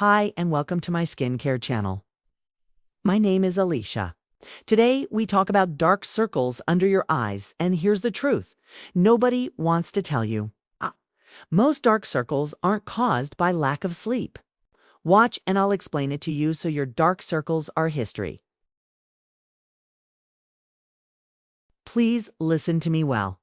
Hi, and welcome to my skincare channel. My name is Alicia. Today, we talk about dark circles under your eyes, and here's the truth. Nobody wants to tell you. Most dark circles aren't caused by lack of sleep. Watch and I'll explain it to you so your dark circles are history. Please listen to me well.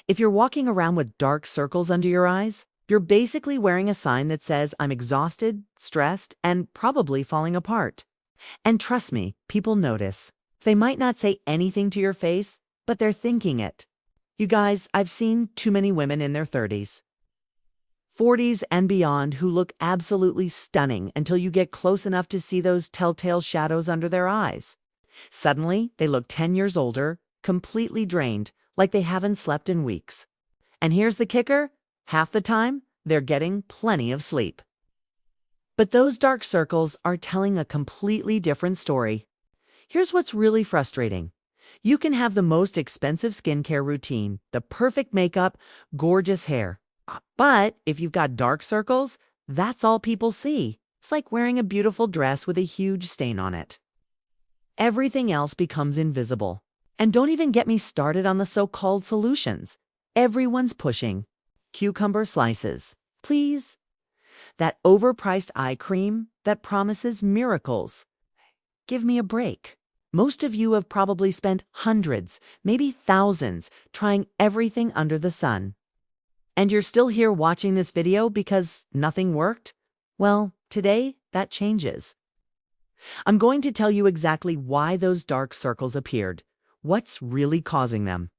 If you're walking around with dark circles under your eyes, you're basically wearing a sign that says, I'm exhausted, stressed, and probably falling apart. And trust me, people notice. They might not say anything to your face, but they're thinking it. You guys, I've seen too many women in their 30s, 40s, and beyond who look absolutely stunning until you get close enough to see those telltale shadows under their eyes. Suddenly, they look 10 years older, completely drained, like they haven't slept in weeks. And here's the kicker. Half the time, they're getting plenty of sleep. But those dark circles are telling a completely different story. Here's what's really frustrating. You can have the most expensive skincare routine, the perfect makeup, gorgeous hair. But if you've got dark circles, that's all people see. It's like wearing a beautiful dress with a huge stain on it. Everything else becomes invisible. And don't even get me started on the so-called solutions. Everyone's pushing cucumber slices, please. That overpriced eye cream that promises miracles. Give me a break. Most of you have probably spent hundreds, maybe thousands, trying everything under the sun. And you're still here watching this video because nothing worked? Well, today that changes. I'm going to tell you exactly why those dark circles appeared, what's really causing them,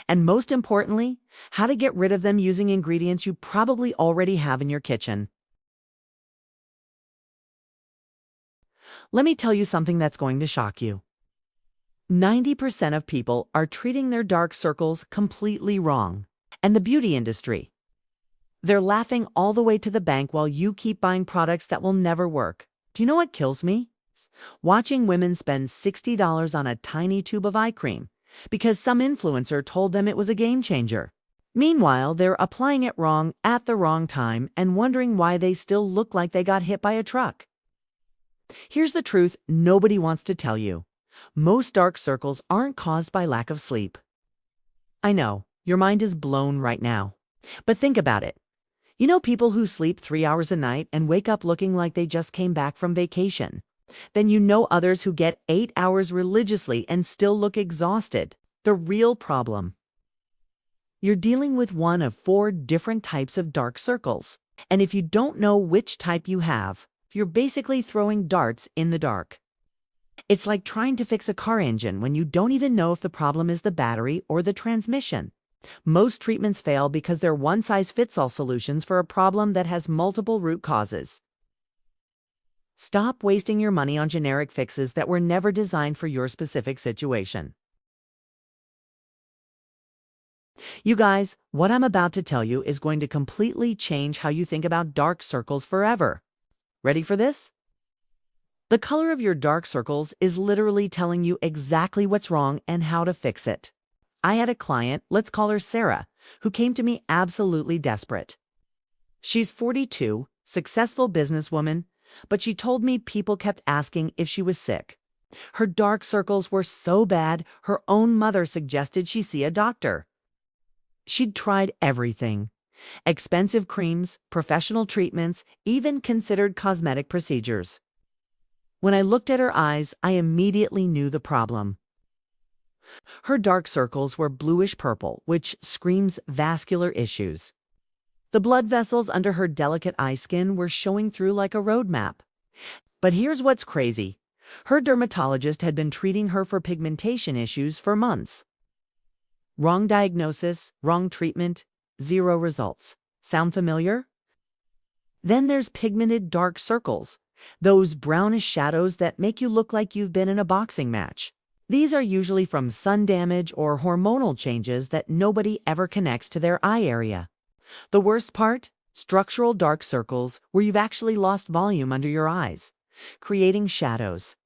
and most importantly, how to get rid of them using ingredients you probably already have in your kitchen. Let me tell you something that's going to shock you. 90% of people are treating their dark circles completely wrong. And the beauty industry, they're laughing all the way to the bank while you keep buying products that will never work. Do you know what kills me? Watching women spend $60 on a tiny tube of eye cream because some influencer told them it was a game changer. Meanwhile, they're applying it wrong at the wrong time and wondering why they still look like they got hit by a truck. Here's the truth nobody wants to tell you. Most dark circles aren't caused by lack of sleep. I know, your mind is blown right now. But think about it. You know people who sleep 3 hours a night and wake up looking like they just came back from vacation. Then you know others who get 8 hours religiously and still look exhausted. The real problem. You're dealing with one of 4 different types of dark circles. And if you don't know which type you have, you're basically throwing darts in the dark. It's like trying to fix a car engine when you don't even know if the problem is the battery or the transmission. Most treatments fail because they're one-size-fits-all solutions for a problem that has multiple root causes. Stop wasting your money on generic fixes that were never designed for your specific situation. You guys, what I'm about to tell you is going to completely change how you think about dark circles forever. Ready for this? The color of your dark circles is literally telling you exactly what's wrong and how to fix it. I had a client, let's call her Sarah, who came to me absolutely desperate. She's 42, successful businesswoman, but she told me people kept asking if she was sick. Her dark circles were so bad, her own mother suggested she see a doctor. She'd tried everything. Expensive creams, professional treatments, even considered cosmetic procedures. When I looked at her eyes, I immediately knew the problem. Her dark circles were bluish-purple, which screams vascular issues. The blood vessels under her delicate eye skin were showing through like a road map. But here's what's crazy. Her dermatologist had been treating her for pigmentation issues for months. Wrong diagnosis, wrong treatment, 0 results. Sound familiar? Then there's pigmented dark circles, those brownish shadows that make you look like you've been in a boxing match. These are usually from sun damage or hormonal changes that nobody ever connects to their eye area. The worst part? Structural dark circles where you've actually lost volume under your eyes, creating shadows.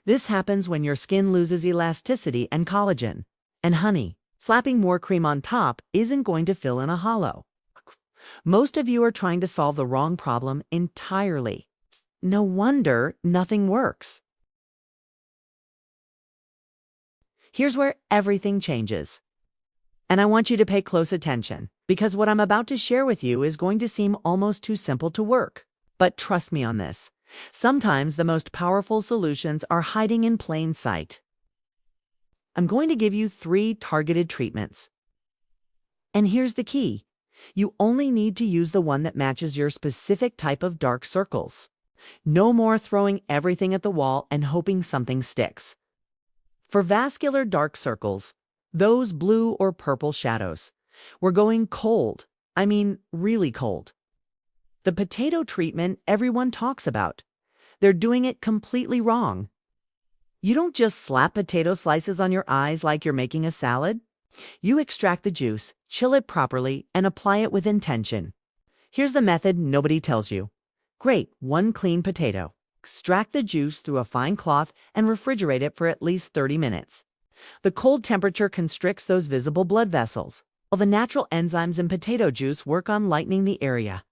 This happens when your skin loses elasticity and collagen. And honey, slapping more cream on top isn't going to fill in a hollow. Most of you are trying to solve the wrong problem entirely. No wonder nothing works. Here's where everything changes. And I want you to pay close attention, because what I'm about to share with you is going to seem almost too simple to work. But trust me on this. Sometimes the most powerful solutions are hiding in plain sight. I'm going to give you 3 targeted treatments. And here's the key. You only need to use the one that matches your specific type of dark circles. No more throwing everything at the wall and hoping something sticks. For vascular dark circles, those blue or purple shadows, we're going cold. I mean, really cold. The potato treatment everyone talks about. They're doing it completely wrong. You don't just slap potato slices on your eyes like you're making a salad. You extract the juice, chill it properly, and apply it with intention. Here's the method nobody tells you. Grate 1 clean potato. Extract the juice through a fine cloth and refrigerate it for at least 30 minutes. The cold temperature constricts those visible blood vessels, while the natural enzymes in potato juice work on lightening the area.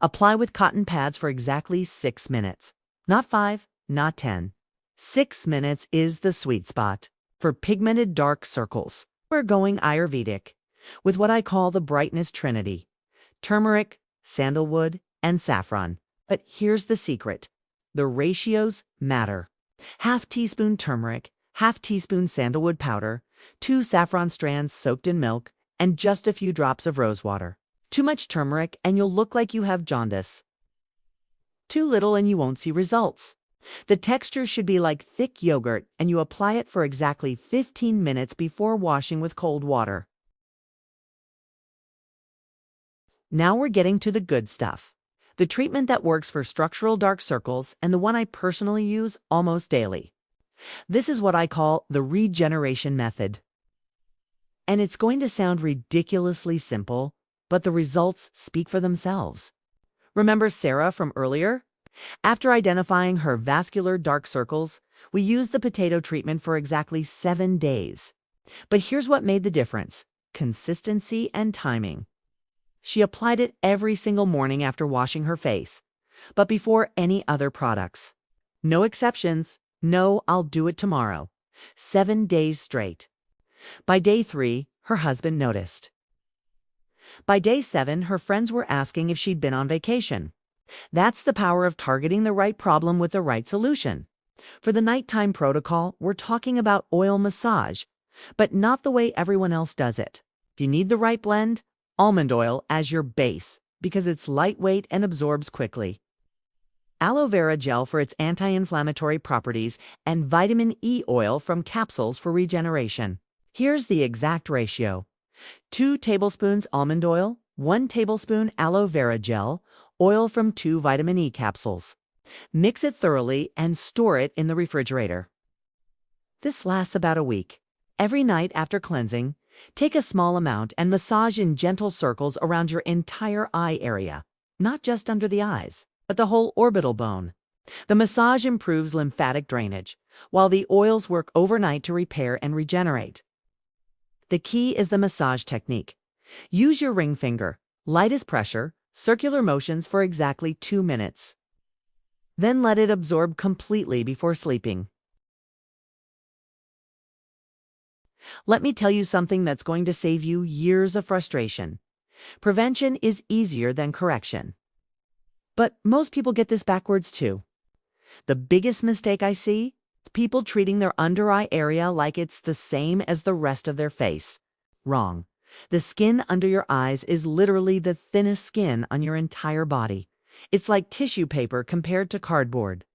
Apply with cotton pads for exactly 6 minutes. Not 5, not 10. 6 minutes is the sweet spot. For pigmented dark circles, we're going ayurvedic, with what I call the brightness trinity: turmeric, sandalwood, and saffron. But here's the secret. The ratios matter. Half teaspoon turmeric, half teaspoon sandalwood powder, 2 saffron strands soaked in milk, and just a few drops of rose water. Too much turmeric and you'll look like you have jaundice. Too little and you won't see results. The texture should be like thick yogurt, and you apply it for exactly 15 minutes before washing with cold water. Now we're getting to the good stuff. The treatment that works for structural dark circles, and the one I personally use almost daily. This is what I call the regeneration method. And it's going to sound ridiculously simple, but the results speak for themselves. Remember Sarah from earlier? After identifying her vascular dark circles, we used the potato treatment for exactly 7 days. But here's what made the difference: consistency and timing. She applied it every single morning after washing her face, but before any other products. No exceptions. No, I'll do it tomorrow. 7 days straight. By day 3, her husband noticed. By day 7, her friends were asking if she'd been on vacation. That's the power of targeting the right problem with the right solution. For the nighttime protocol, we're talking about oil massage, but not the way everyone else does it. If you need the right blend, almond oil as your base, because it's lightweight and absorbs quickly. Aloe vera gel for its anti-inflammatory properties, and vitamin E oil from capsules for regeneration. Here's the exact ratio: 2 tablespoons almond oil, 1 tablespoon aloe vera gel, oil from 2 vitamin E capsules. Mix it thoroughly and store it in the refrigerator. This lasts about a week. Every night after cleansing, take a small amount and massage in gentle circles around your entire eye area, not just under the eyes, but the whole orbital bone. The massage improves lymphatic drainage, while the oils work overnight to repair and regenerate. The key is the massage technique. Use your ring finger, lightest pressure, circular motions for exactly 2 minutes. Then let it absorb completely before sleeping. Let me tell you something that's going to save you years of frustration. Prevention is easier than correction. But most people get this backwards too. The biggest mistake I see is people treating their under eye area like it's the same as the rest of their face. Wrong. The skin under your eyes is literally the thinnest skin on your entire body. It's like tissue paper compared to cardboard.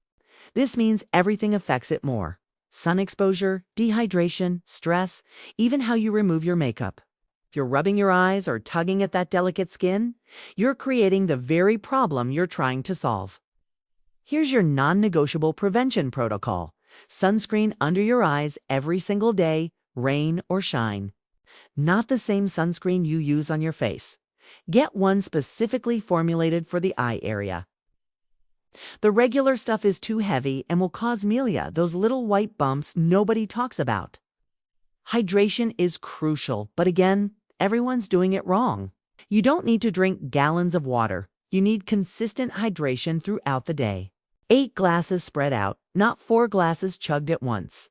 This means everything affects it more: sun exposure, dehydration, stress, even how you remove your makeup. If you're rubbing your eyes or tugging at that delicate skin, you're creating the very problem you're trying to solve. Here's your non-negotiable prevention protocol: sunscreen under your eyes every single day, rain or shine. Not the same sunscreen you use on your face. Get one specifically formulated for the eye area. The regular stuff is too heavy and will cause melia, those little white bumps nobody talks about. Hydration is crucial, but again, everyone's doing it wrong. You don't need to drink gallons of water. You need consistent hydration throughout the day. 8 glasses spread out, not 4 glasses chugged at once.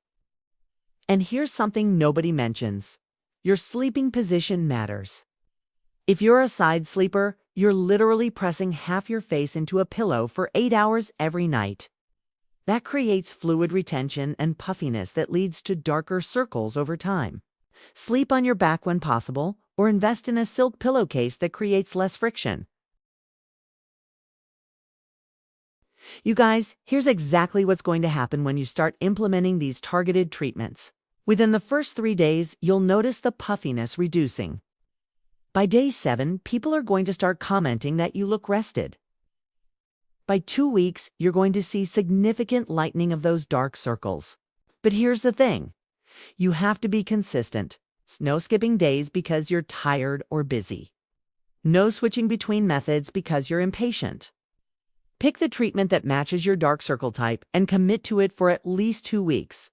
And here's something nobody mentions. Your sleeping position matters. If you're a side sleeper, you're literally pressing half your face into a pillow for 8 hours every night. That creates fluid retention and puffiness that leads to darker circles over time. Sleep on your back when possible, or invest in a silk pillowcase that creates less friction. You guys, here's exactly what's going to happen when you start implementing these targeted treatments. Within the first 3 days, you'll notice the puffiness reducing. By day 7, people are going to start commenting that you look rested. By 2 weeks, you're going to see significant lightening of those dark circles. But here's the thing. You have to be consistent. No skipping days because you're tired or busy. No switching between methods because you're impatient. Pick the treatment that matches your dark circle type and commit to it for at least 2 weeks.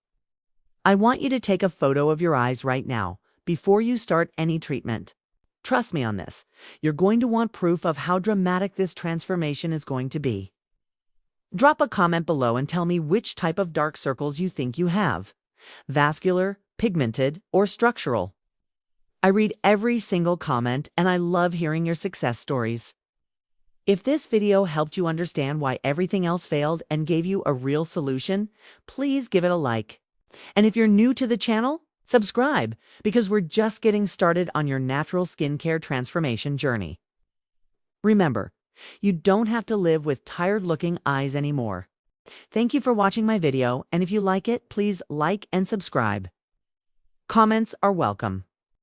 I want you to take a photo of your eyes right now before you start any treatment. Trust me on this. You're going to want proof of how dramatic this transformation is going to be. Drop a comment below and tell me which type of dark circles you think you have: vascular, pigmented, or structural. I read every single comment and I love hearing your success stories. If this video helped you understand why everything else failed and gave you a real solution, please give it a like. And if you're new to the channel, subscribe, because we're just getting started on your natural skincare transformation journey. Remember, you don't have to live with tired-looking eyes anymore. Thank you for watching my video, and if you like it, please like and subscribe. Comments are welcome.